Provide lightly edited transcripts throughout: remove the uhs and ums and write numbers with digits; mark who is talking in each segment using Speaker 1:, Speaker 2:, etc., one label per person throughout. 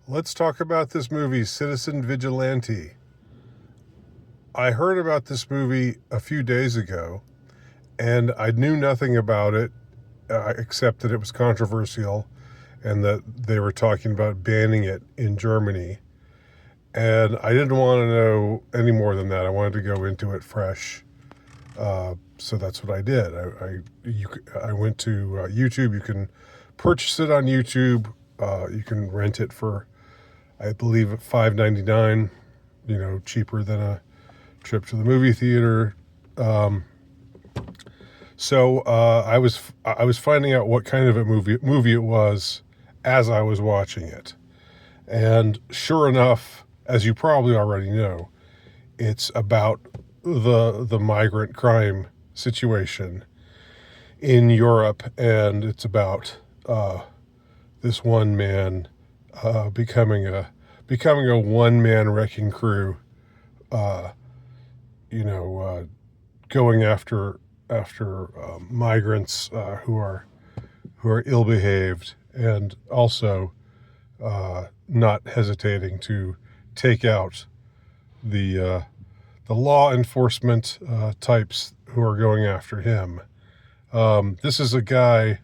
Speaker 1: Let's talk about this movie, Citizen Vigilante. I heard about this movie a few days ago, and I knew nothing about it except that it was controversial and that they were talking about banning it in Germany. And I didn't want to know any more than that. I wanted to go into it fresh. So that's what I did. I went to YouTube. You can purchase it on YouTube. You can rent it for, I believe, $5.99. Cheaper than a trip to the movie theater. So I was finding out what kind of a movie it was as I was watching it, and sure enough, as you probably already know, it's about the migrant crime situation in Europe, and it's about this one man becoming a one man wrecking crew. Uh, Going after migrants who are ill behaved, and also not hesitating to take out the law enforcement types who are going after him. This is a guy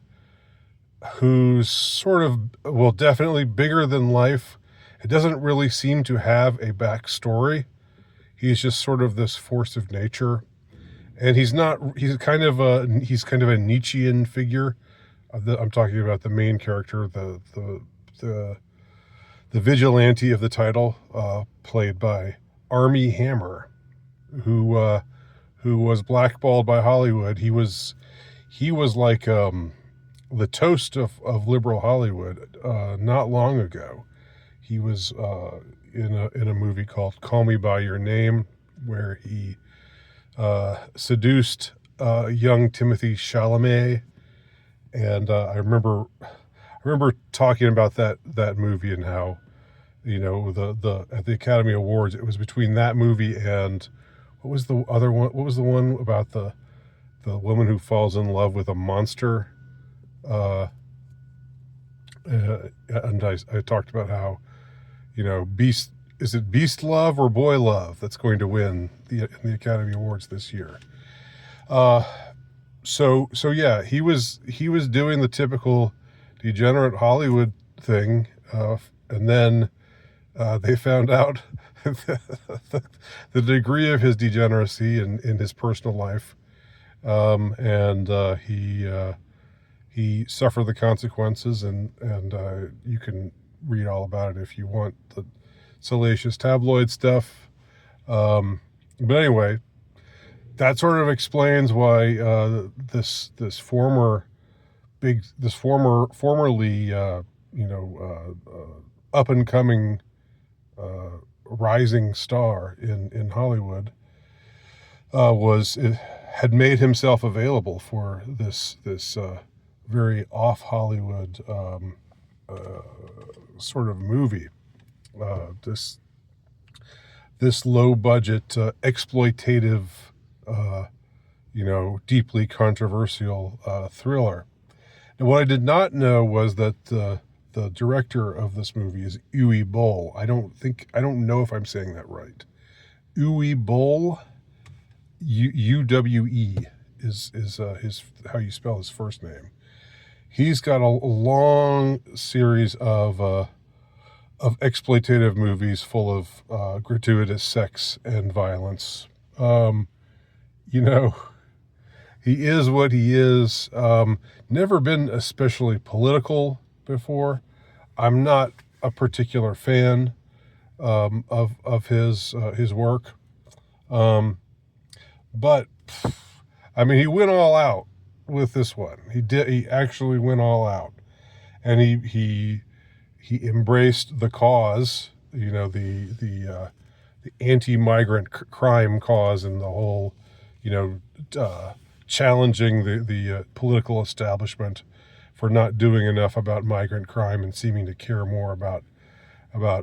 Speaker 1: who's sort of, well, definitely bigger than life. It doesn't really seem to have a backstory. He's just sort of this force of nature, and he's kind of a Nietzschean figure. I'm talking about the main character, the vigilante of the title, played by Armie Hammer, who was blackballed by Hollywood. He was like the toast of liberal Hollywood not long ago. He was in a movie called Call Me by Your Name, where he seduced young Timothy Chalamet, and I remember talking about that movie and how the at the Academy Awards it was between that movie and what was the other one? What was the one about the woman who falls in love with a monster? And I talked about how Beast, is it Beast Love or Boy Love that's going to win the Academy Awards this year? So yeah, he was doing the typical degenerate Hollywood thing, and then they found out the degree of his degeneracy in his personal life, and he suffered the consequences, and you can read all about it if you want the salacious tabloid stuff. But anyway, that sort of explains why this formerly up and coming rising star in Hollywood had made himself available for this very off Hollywood sort of movie. This low budget exploitative, deeply controversial thriller. And what I did not know was that the director of this movie is Uwe Boll. I don't know if I'm saying that right. Uwe Boll, Uwe is his how you spell his first name. He's got a long series of exploitative movies full of gratuitous sex and violence. He is what he is. Never been especially political before. I'm not a particular fan of his work, but I mean, he went all out with this one. He actually went all out, and he embraced the cause. The anti-migrant crime cause, and the whole challenging the political establishment for not doing enough about migrant crime and seeming to care more about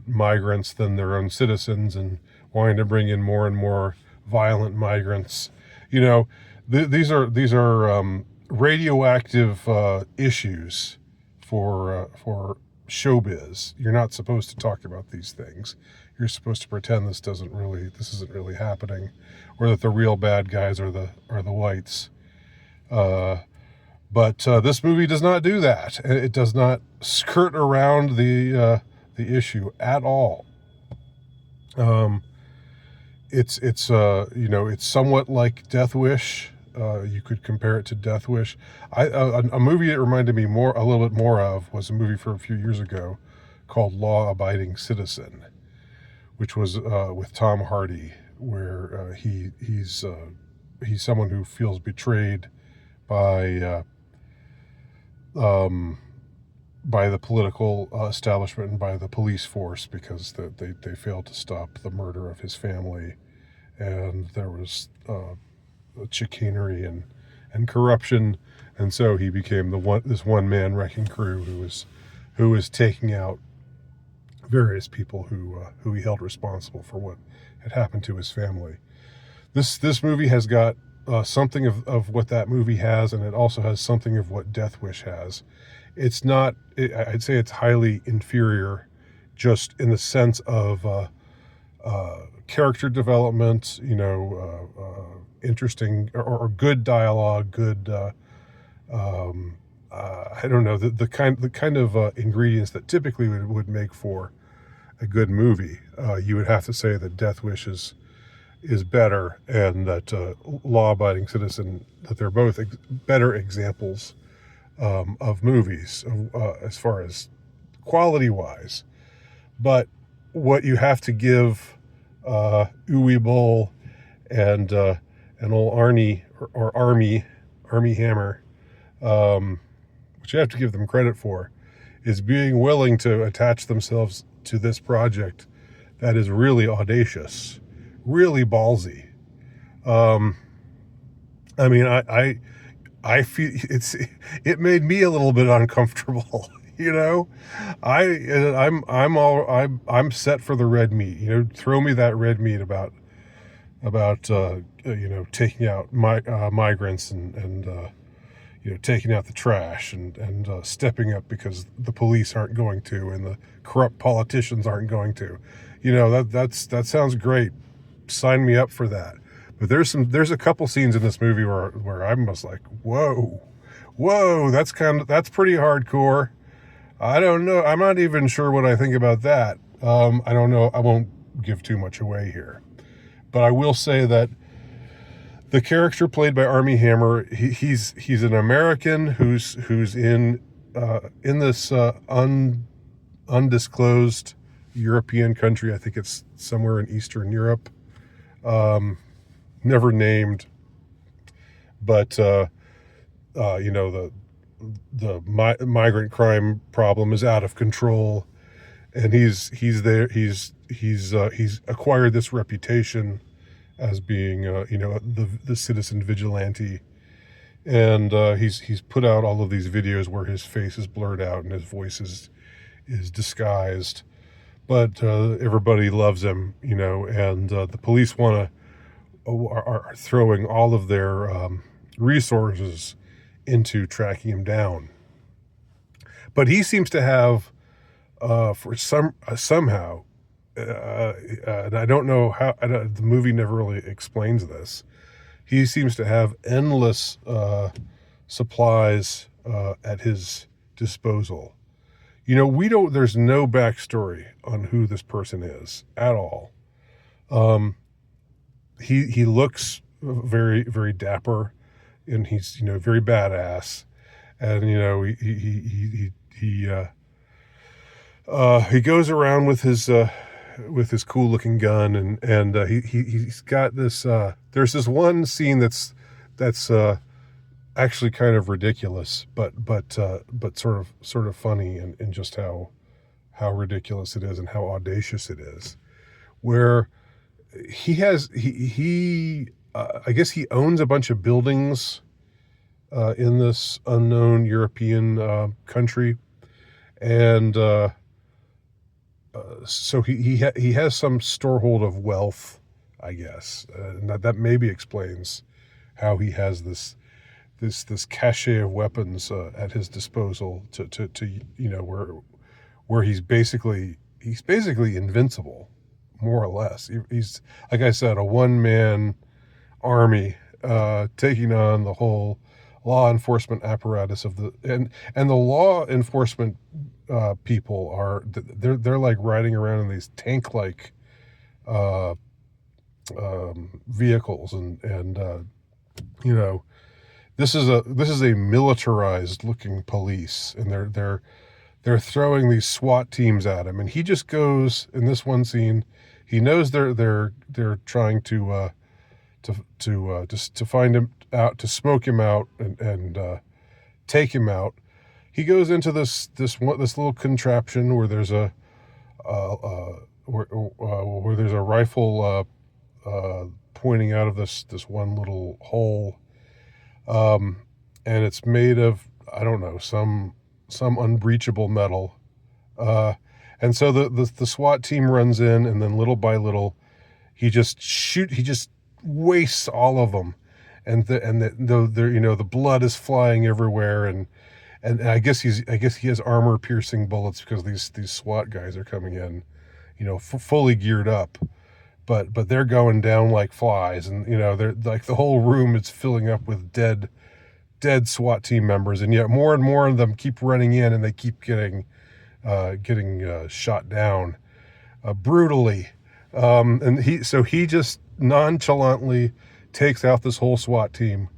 Speaker 1: migrants than their own citizens, and wanting to bring in more and more violent migrants. These are radioactive issues for showbiz. You're not supposed to talk about these things. You're supposed to pretend this isn't really happening, or that the real bad guys are the whites. But this movie does not do that. It does not skirt around the issue at all. It's somewhat like Death Wish. You could compare it to Death Wish. A movie it reminded me a little bit more of was a movie from a few years ago called Law Abiding Citizen, which was with Tom Hardy, where he's someone who feels betrayed by the political establishment and by the police force, because they failed to stop the murder of his family, and there was chicanery and corruption, and so he became this one man wrecking crew who was taking out various people who he held responsible for what had happened to his family. This movie has got something of what that movie has, and it also has something of what Death Wish has. It's not, I'd say it's highly inferior, just in the sense of character development, interesting or good dialogue, good, I don't know, the kind of ingredients that typically would make for a good movie. You would have to say that Death Wish is better, and that Law Abiding Citizen, that they're both better examples of movies as far as quality wise. But what you have to give Uwe Boll and old Arnie or Army Hammer, which you have to give them credit for, is being willing to attach themselves to this project that is really audacious, really ballsy. I feel it made me a little bit uncomfortable. I'm set for the red meat. Throw me that red meat about taking out migrants and taking out the trash and stepping up because the police aren't going to and the corrupt politicians aren't going to. That sounds great. Sign me up for that. But there's a couple scenes in this movie where I'm just like, whoa, that's pretty hardcore. I don't know. I'm not even sure what I think about that. I don't know. I won't give too much away here, but I will say that the character played by Armie Hammer, he's an American who's in this undisclosed European country. I think it's somewhere in Eastern Europe. Never named, but the migrant crime problem is out of control, and he's there. He's acquired this reputation as being the citizen vigilante, and he's put out all of these videos where his face is blurred out and his voice is disguised, but everybody loves him, and the police are throwing all of their resources into tracking him down. But he seems to have, somehow, and I don't know how, the movie never really explains this. He seems to have endless supplies at his disposal. There's no backstory on who this person is at all. He looks very, very dapper, and he's very badass, and he goes around with his cool looking gun, and he's got this. There's this one scene that's actually kind of ridiculous, but sort of funny, and just how ridiculous it is and how audacious it is, where I guess he owns a bunch of buildings in this unknown European country, and so he has some storehold of wealth, I guess, and that maybe explains how he has this cache of weapons at his disposal to where he's basically invincible, more or less. He's, like I said, a one-man army taking on the whole law enforcement apparatus of the law enforcement people are, they're like riding around in these tank-like uh, vehicles, and you know, this is a militarized looking police, and they're throwing these SWAT teams at him, and he just goes in this one scene. He knows they're trying to find him out, to smoke him out, and take him out. He goes into this little contraption where there's a where there's a rifle pointing out of this one little hole, and it's made of, I don't know, some unbreachable metal. Uh, and so the SWAT team runs in, and then little by little, he just wastes all of them, and the blood is flying everywhere, and I guess he has armor piercing bullets because these SWAT guys are coming in, fully geared up, but they're going down like flies, and they're like, the whole room is filling up with dead SWAT team members, and yet more and more of them keep running in, and they keep getting shot down brutally. And he just nonchalantly takes out this whole SWAT team.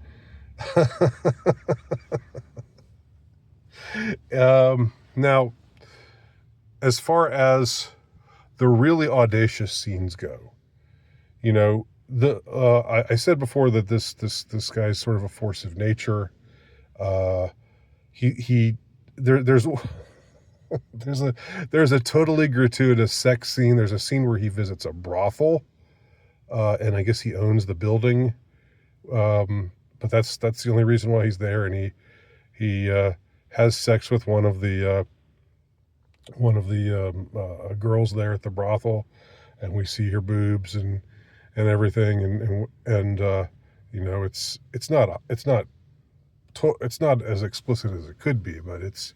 Speaker 1: Now, as far as the really audacious scenes go, I said before that this guy's sort of a force of nature. There's there's a totally gratuitous sex scene. There's a scene where he visits a brothel, and I guess he owns the building. But that's the only reason why he's there, and he has sex with one of the girls there at the brothel, and we see her boobs and everything, and it's not as explicit as it could be, but it's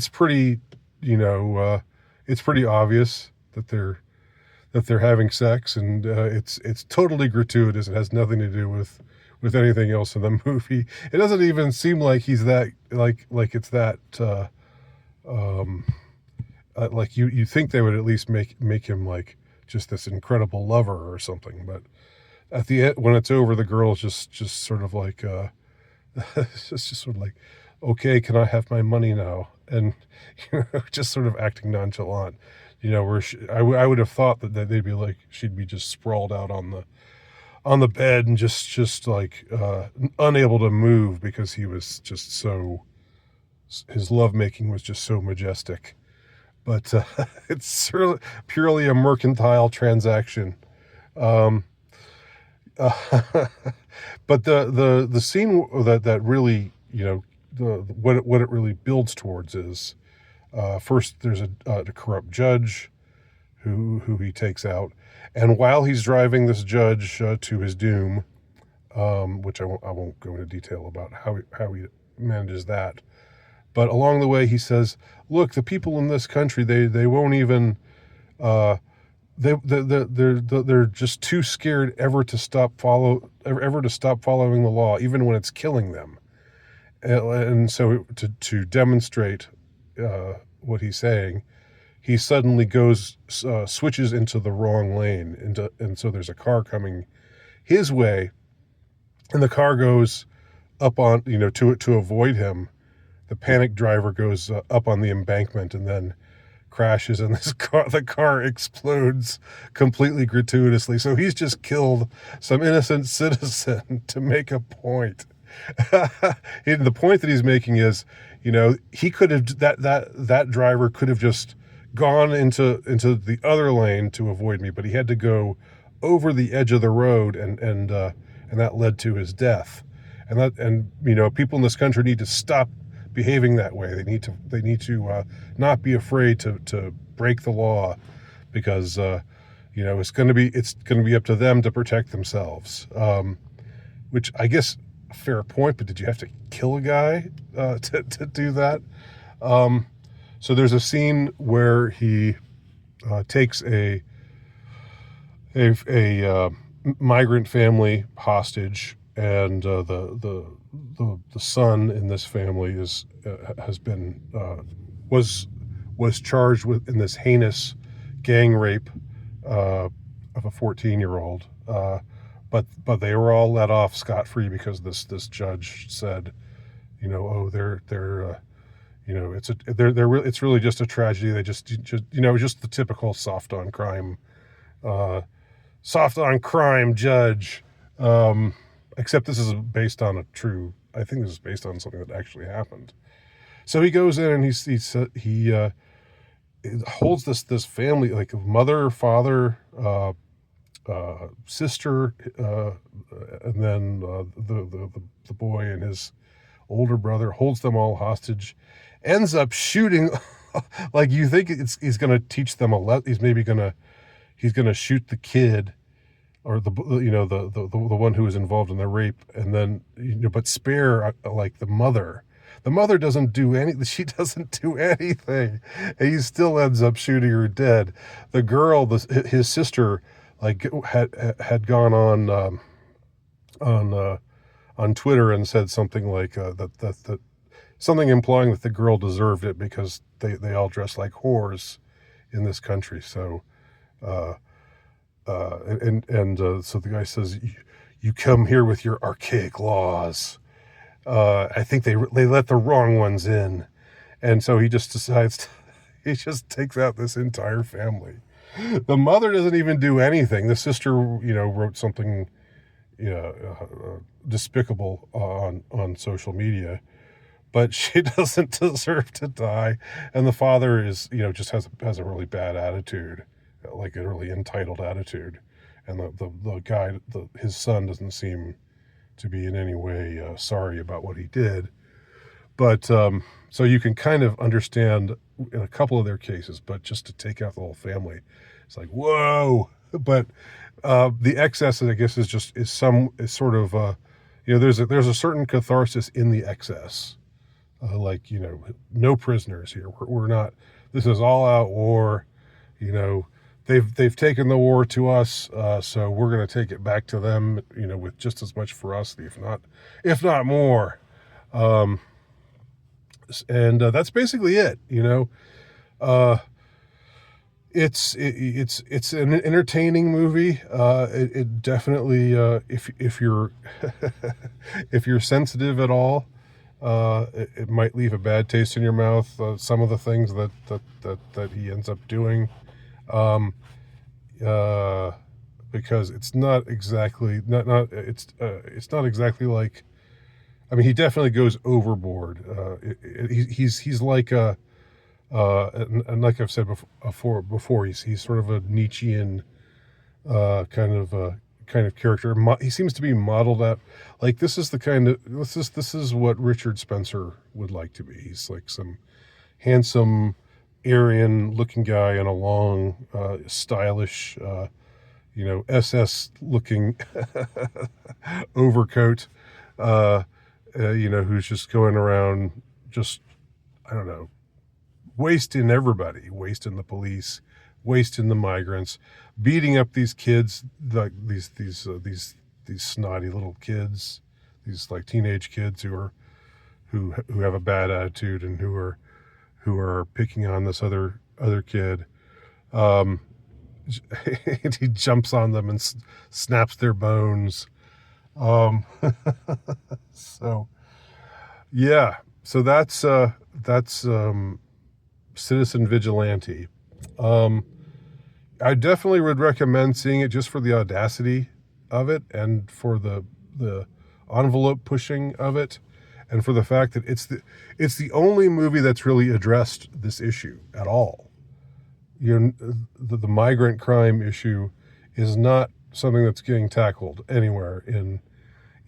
Speaker 1: pretty it's pretty obvious that they're having sex, and it's totally gratuitous. It has nothing to do with anything else in the movie. It doesn't even seem like he's that, like it's that like you think they would at least make him like just this incredible lover or something, but at the end, when it's over, the girl's just sort of like it's just sort of like, okay, can I have my money now? And just sort of acting nonchalant, where I would have thought that they'd be like, she'd be just sprawled out on the bed and just like unable to move, because he was just so, his lovemaking was just so majestic. But it's sort of purely a mercantile transaction. But the scene that really, what it really builds towards is, first there's a corrupt judge who he takes out, and while he's driving this judge to his doom, which I won't go into detail about how he manages that, but along the way he says, look, the people in this country, they won't even they're just too scared ever to stop following the law, even when it's killing them. And so to demonstrate what he's saying, he suddenly switches into the wrong lane, and so there's a car coming his way, and the car goes up on, to avoid him. The panic driver goes up on the embankment and then crashes, and the car explodes completely gratuitously. So he's just killed some innocent citizen to make a point. The point that he's making is, he could have, that driver could have just gone into the other lane to avoid me, but he had to go over the edge of the road, and that led to his death. And people in this country need to stop behaving that way. They need to not be afraid to break the law, because it's going to be up to them to protect themselves. Which I guess a fair point, but did you have to kill a guy to do that? So there's a scene where he takes a migrant family hostage, and the son in this family has been was charged with in this heinous gang rape of a 14-year-old. But they were all let off scot-free because this judge said, it's really just a tragedy. They just just the typical uh, soft on crime judge. Except this is based on I think this is based on something that actually happened. So he goes in and he holds this family, like mother, father, sister, and then the boy and his older brother, holds them all hostage, ends up shooting. Like, you think he's going to teach them he's going to shoot the kid, or the one who was involved in the rape, and then but spare like the mother. The mother doesn't do anything. She doesn't do anything, and he still ends up shooting her dead. The girl, his sister, like had gone on Twitter and said something like that something implying that the girl deserved it because they all dress like whores in this country. So so the guy says, you come here with your archaic laws. I think they let the wrong ones in. And so he just decides he just takes out this entire family. The mother doesn't even do anything. The sister, wrote something, despicable on social media, but she doesn't deserve to die. And the father is, just has a really bad attitude, like a really entitled attitude. And the guy, his son, doesn't seem to be in any way sorry about what he did. But so you can kind of understand in a couple of their cases, but just to take out the whole family, it's like, whoa. But the excess, I guess, is sort of there's a certain catharsis in the excess. Like, no prisoners here. We're not. This is all out war. They've taken the war to us, so we're going to take it back to them. With just as much ferocity, if not more. And that's basically it. It's an entertaining movie. It definitely, if you're if you're sensitive at all, it might leave a bad taste in your mouth. Some of the things that he ends up doing, because it's not exactly it's not exactly like. I mean, he definitely goes overboard. He's like and like I've said before, he's sort of a Nietzschean kind of character. He seems to be modeled out like this is what Richard Spencer would like to be. He's like some handsome, Aryan looking guy in a long, stylish, SS looking overcoat. Who's just going around, just, I don't know, wasting everybody, wasting the police, wasting the migrants, beating up these kids, like these snotty little kids, these like teenage kids who have a bad attitude and who are picking on this other kid. And he jumps on them and snaps their bones. So yeah, so that's Citizen Vigilante. I definitely would recommend seeing it just for the audacity of it, and for the envelope pushing of it, and for the fact that it's the only movie that's really addressed this issue at all. The migrant crime issue is not something that's getting tackled anywhere in.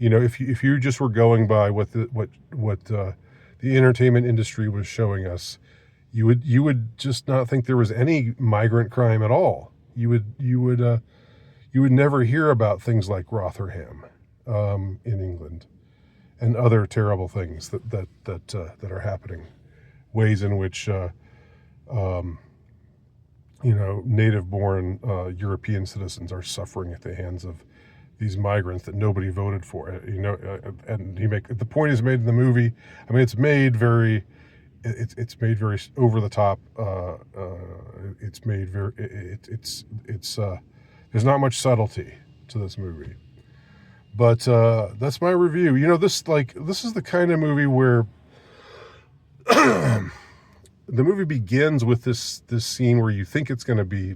Speaker 1: If you just were going by what the entertainment industry was showing us, you would just not think there was any migrant crime at all. You would never hear about things like Rotherham in England and other terrible things that are happening. Ways in which native-born European citizens are suffering at the hands of these migrants that nobody voted for. And the point is made in the movie. I mean, it's made very over the top. It's made very. It's there's not much subtlety to this movie. But that's my review. This is the kind of movie where the movie begins with this scene where you think it's going to be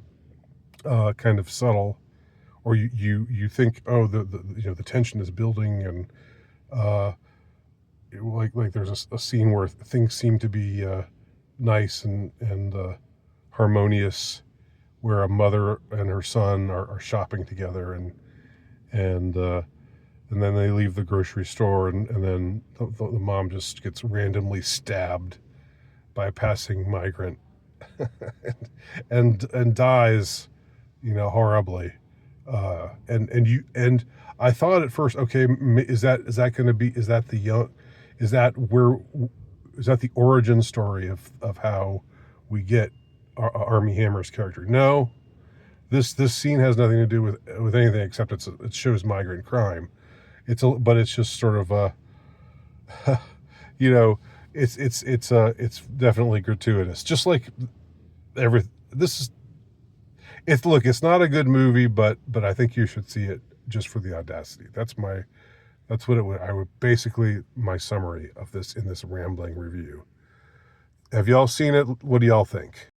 Speaker 1: kind of subtle, or you think, oh, the tension is building, and like there's a scene where things seem to be nice and harmonious, where a mother and her son are shopping together, and then they leave the grocery store, and then the mom just gets randomly stabbed by a passing migrant and dies, horribly. And I thought at first, okay, is that going to be, is that the origin story of how we get Armie Hammer's character? No, this scene has nothing to do with anything except it shows migrant crime. But it's just sort of it's definitely gratuitous, just like it's not a good movie, but I think you should see it just for the audacity. That's what I would basically, my summary of this in this rambling review. Have y'all seen it? What do y'all think?